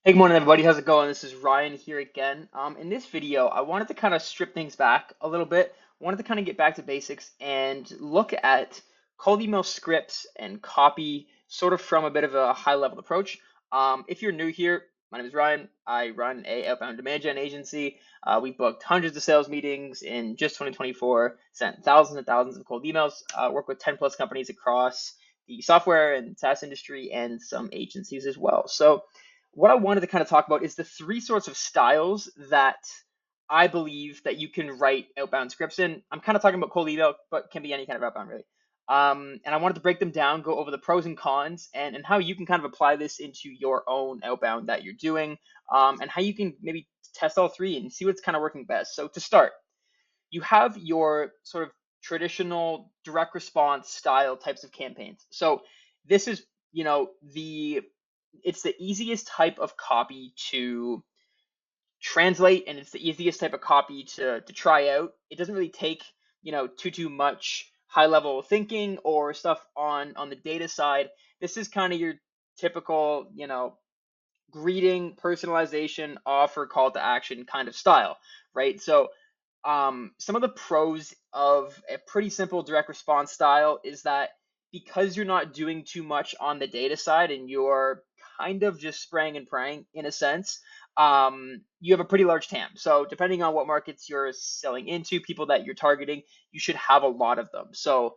Hey, good morning, everybody. How's it going? This is Ryan here again. In this video, I wanted to kind of strip things back a little bit. Wanted to kind of get back to basics and look at cold email scripts and copy sort of from a bit of a high level approach. If you're new here, my name is Ryan. I run a outbound demand gen agency. We booked hundreds of sales meetings in just 2024, sent thousands and thousands of cold emails, work with 10 plus companies across the software and SaaS industry and some agencies as well. So what I wanted to kind of talk about is the three sorts of styles that I believe that you can write outbound scripts in. I'm kind of talking about cold email, but can be any kind of outbound really. And I wanted to break them down, go over the pros and cons, and how you can kind of apply this into your own outbound that you're doing, and how you can maybe test all three and see what's kind of working best. So to start, you have your sort of traditional direct response style types of campaigns. So this is, it's the easiest type of copy to translate, and it's the easiest type of copy to try out. It doesn't really take, too much high level thinking or stuff on the data side. This is kind of your typical, greeting, personalization, offer, call to action kind of style, right? So some of the pros of a pretty simple direct response style is that because you're not doing too much on the data side and you're kind of just spraying and praying in a sense, you have a pretty large TAM. So depending on what markets you're selling into, people that you're targeting, you should have a lot of them. So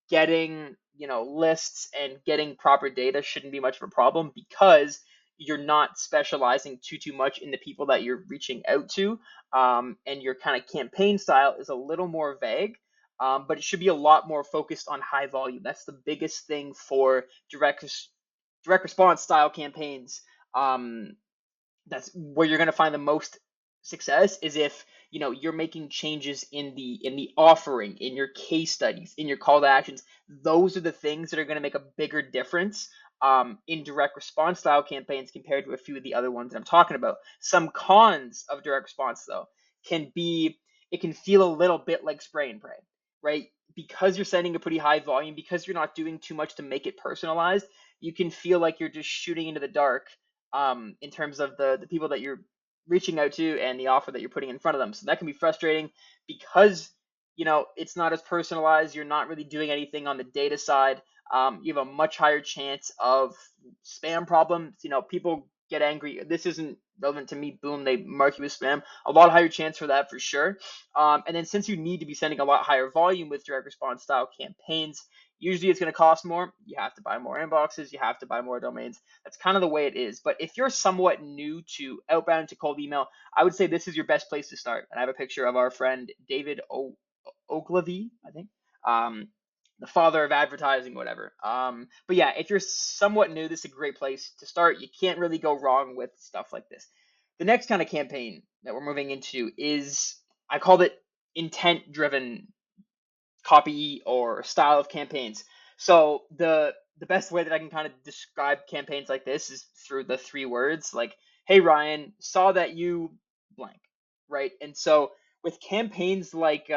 getting, lists and getting proper data shouldn't be much of a problem because you're not specializing too much in the people that you're reaching out to, and your kind of campaign style is a little more vague, but it should be a lot more focused on high volume. That's the biggest thing for direct response style campaigns. Um, that's where you're going to find the most success is if you're making changes in the offering, in your case studies, in your call to actions. Those are the things that are going to make a bigger difference in direct response style campaigns compared to a few of the other ones that I'm talking about. Some cons of direct response though can be it can feel a little bit like spray and pray, right? Because you're sending a pretty high volume, because you're not doing too much to make it personalized, you can feel like you're just shooting into the dark, in terms of the people that you're reaching out to and the offer that you're putting in front of them. So that can be frustrating because it's not as personalized. You're not really doing anything on the data side. You have a much higher chance of spam problems. People get angry. This isn't relevant to me. Boom, they mark you as spam. A lot higher chance for that for sure. And then since you need to be sending a lot higher volume with direct response style campaigns, usually it's going to cost more. You have to buy more inboxes. You have to buy more domains. That's kind of the way it is. But if you're somewhat new to outbound to cold email, I would say this is your best place to start. And I have a picture of our friend David Ogilvy, I think, the father of advertising, whatever. But yeah, if you're somewhat new, this is a great place to start. You can't really go wrong with stuff like this. The next kind of campaign that we're moving into is, I called it intent driven copy or style of campaigns. So the best way that I can kind of describe campaigns like this is through the three words like, "Hey Ryan, saw that you blank," right? And so with campaigns like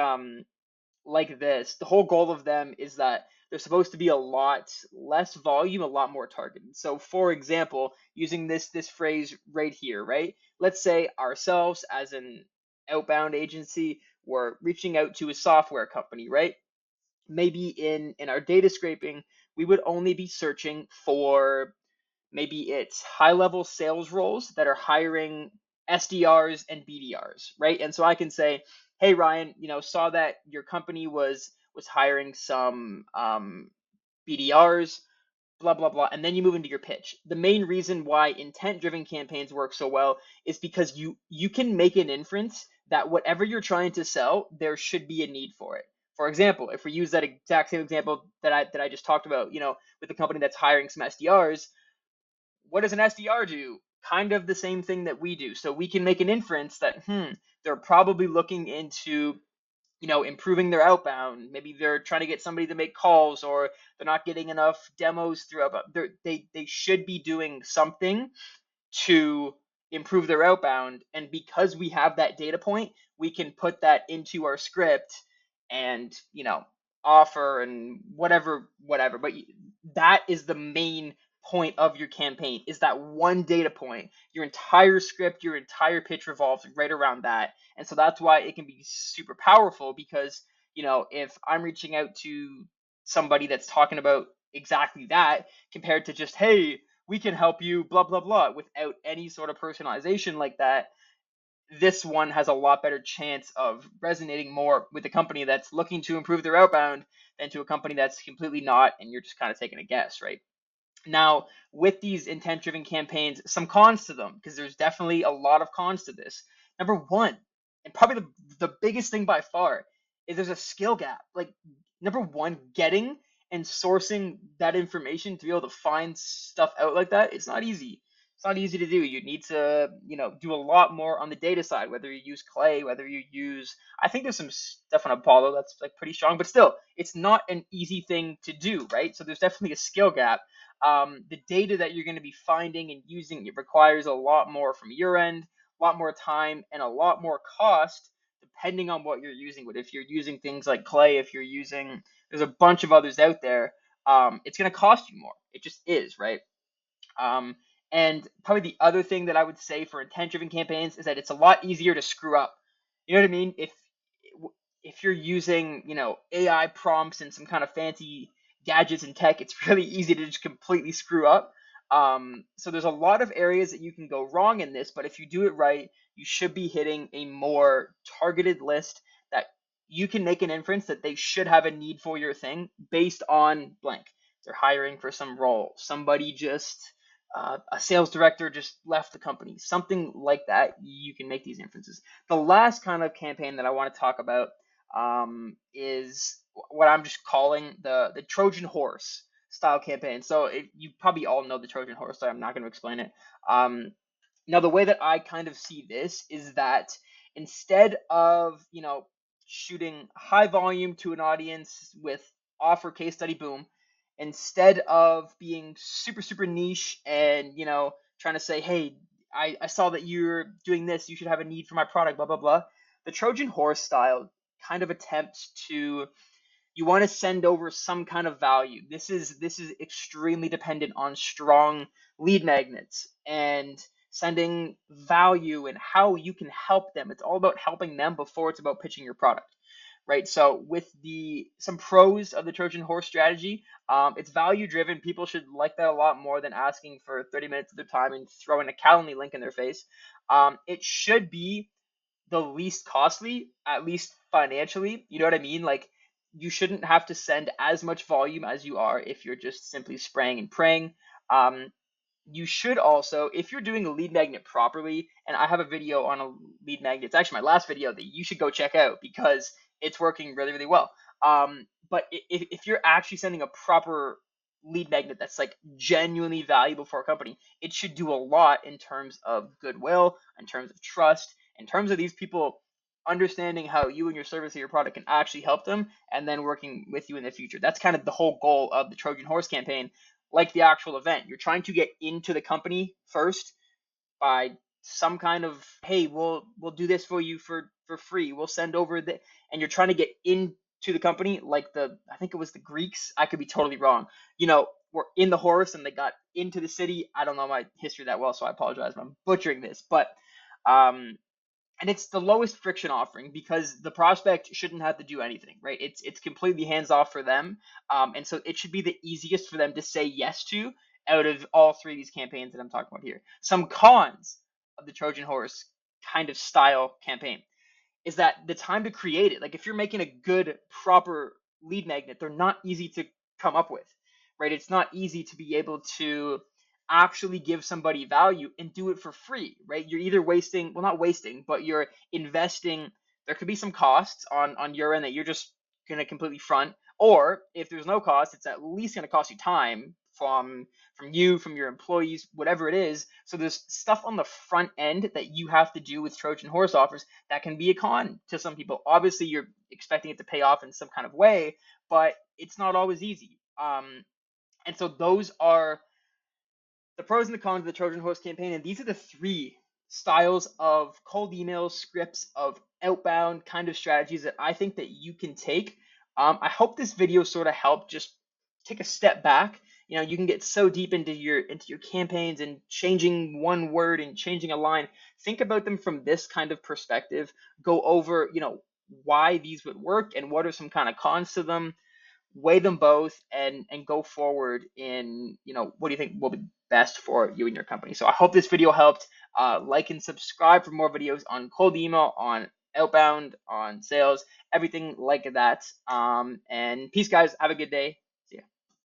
this, the whole goal of them is that they're supposed to be a lot less volume, a lot more targeted. So for example, using this phrase right here, right? Let's say ourselves as an outbound agency, we're reaching out to a software company, right? Maybe in our data scraping, we would only be searching for, maybe it's high level sales roles that are hiring SDRs and BDRs, right? And so I can say, "Hey Ryan, saw that your company was hiring some BDRs, blah blah blah," and then you move into your pitch. The main reason why intent driven campaigns work so well is because you can make an inference that whatever you're trying to sell, there should be a need for it. For example, if we use that exact same example that I just talked about, with the company that's hiring some SDRs, what does an SDR do? Kind of the same thing that we do. So we can make an inference that they're probably looking into improving their outbound. Maybe they're trying to get somebody to make calls, or they're not getting enough demos through outbound. They should be doing something to improve their outbound. And because we have that data point, we can put that into our script and offer and whatever. But that is the main point of your campaign, is that one data point. Your entire script, your entire pitch revolves right around that. And so that's why it can be super powerful, because, if I'm reaching out to somebody that's talking about exactly that, compared to just, hey, we can help you, blah, blah, blah, without any sort of personalization like that, this one has a lot better chance of resonating more with a company that's looking to improve their outbound than to a company that's completely not, and you're just kind of taking a guess, right? Now, with these intent-driven campaigns, some cons to them, because there's definitely a lot of cons to this. Number one, and probably the biggest thing by far, is there's a skill gap. Like, number one, getting and sourcing that information to be able to find stuff out like that, it's not easy. It's not easy to do. You need to, do a lot more on the data side, whether you use Clay, whether you use, I think there's some stuff on Apollo that's like pretty strong, but still, it's not an easy thing to do, right? So there's definitely a skill gap. The data that you're going to be finding and using, it requires a lot more from your end, a lot more time, and a lot more cost, depending on what you're using. But if you're using things like Clay, if you're using, there's a bunch of others out there, it's going to cost you more. It just is, right? And probably the other thing that I would say for intent-driven campaigns is that it's a lot easier to screw up. You know what I mean? If you're using, AI prompts and some kind of fancy gadgets and tech, it's really easy to just completely screw up. So there's a lot of areas that you can go wrong in this, but if you do it right, you should be hitting a more targeted list that you can make an inference that they should have a need for your thing based on blank. They're hiring for some role. Somebody just, a sales director just left the company. Something like that, you can make these inferences. The last kind of campaign that I want to talk about is what I'm just calling the Trojan horse style campaign. So you probably all know the Trojan horse, so I'm not going to explain it. Now, the way that I kind of see this is that instead of, shooting high volume to an audience with offer, case study, boom, instead of being super, super niche and, trying to say, hey, I saw that you're doing this, you should have a need for my product, blah, blah, blah. The Trojan horse style kind of attempts to, you want to send over some kind of value. This is extremely dependent on strong lead magnets and sending value and how you can help them. It's all about helping them before it's about pitching your product, right? So with some pros of the Trojan horse strategy, it's value driven. People should like that a lot more than asking for 30 minutes of their time and throwing a Calendly link in their face. It should be the least costly, at least financially. You know what I mean? Like, you shouldn't have to send as much volume as you are if you're just simply spraying and praying. You should also, if you're doing a lead magnet properly, and I have a video on a lead magnet, it's actually my last video that you should go check out because it's working really, really well. But if you're actually sending a proper lead magnet that's like genuinely valuable for a company, it should do a lot in terms of goodwill, in terms of trust, in terms of these people understanding how you and your service or your product can actually help them, and then working with you in the future. That's kind of the whole goal of the Trojan Horse campaign. Like the actual event, you're trying to get into the company first by some kind of, hey, we'll do this for you for free. We'll send over the, and you're trying to get into the company like I think it was the Greeks. I could be totally wrong. Were in the horse and they got into the city. I don't know my history that well, so I apologize if I'm butchering this, but and it's the lowest friction offering because the prospect shouldn't have to do anything, right? It's completely hands off for them, and so it should be the easiest for them to say yes to out of all three of these campaigns that I'm talking about here. Some cons of the Trojan Horse kind of style campaign is that the time to create it, like if you're making a good proper lead magnet, they're not easy to come up with, right? It's not easy to be able to actually give somebody value and do it for free, right? You're either wasting, well, not wasting, but you're investing. There could be some costs on your end that you're just going to completely front, or if there's no cost, it's at least going to cost you time from you, from your employees, whatever it is. So there's stuff on the front end that you have to do with Trojan Horse offers that can be a con to some people. Obviously, you're expecting it to pay off in some kind of way, but it's not always easy. And so those are the pros and the cons of the Trojan Horse campaign, and these are the three styles of cold emails, scripts, of outbound kind of strategies that I think that you can take. I hope this video sort of helped just take a step back You know, you can get so deep into your campaigns and changing one word and changing a line. Think about them from this kind of perspective. Go over, you know, why these would work and what are some kind of cons to them. Weigh them both and go forward in, you know, what do you think will be best for you and your company. So I hope this video helped. Like and subscribe for more videos on cold email, on outbound, on sales, everything like that. And peace, guys. Have a good day.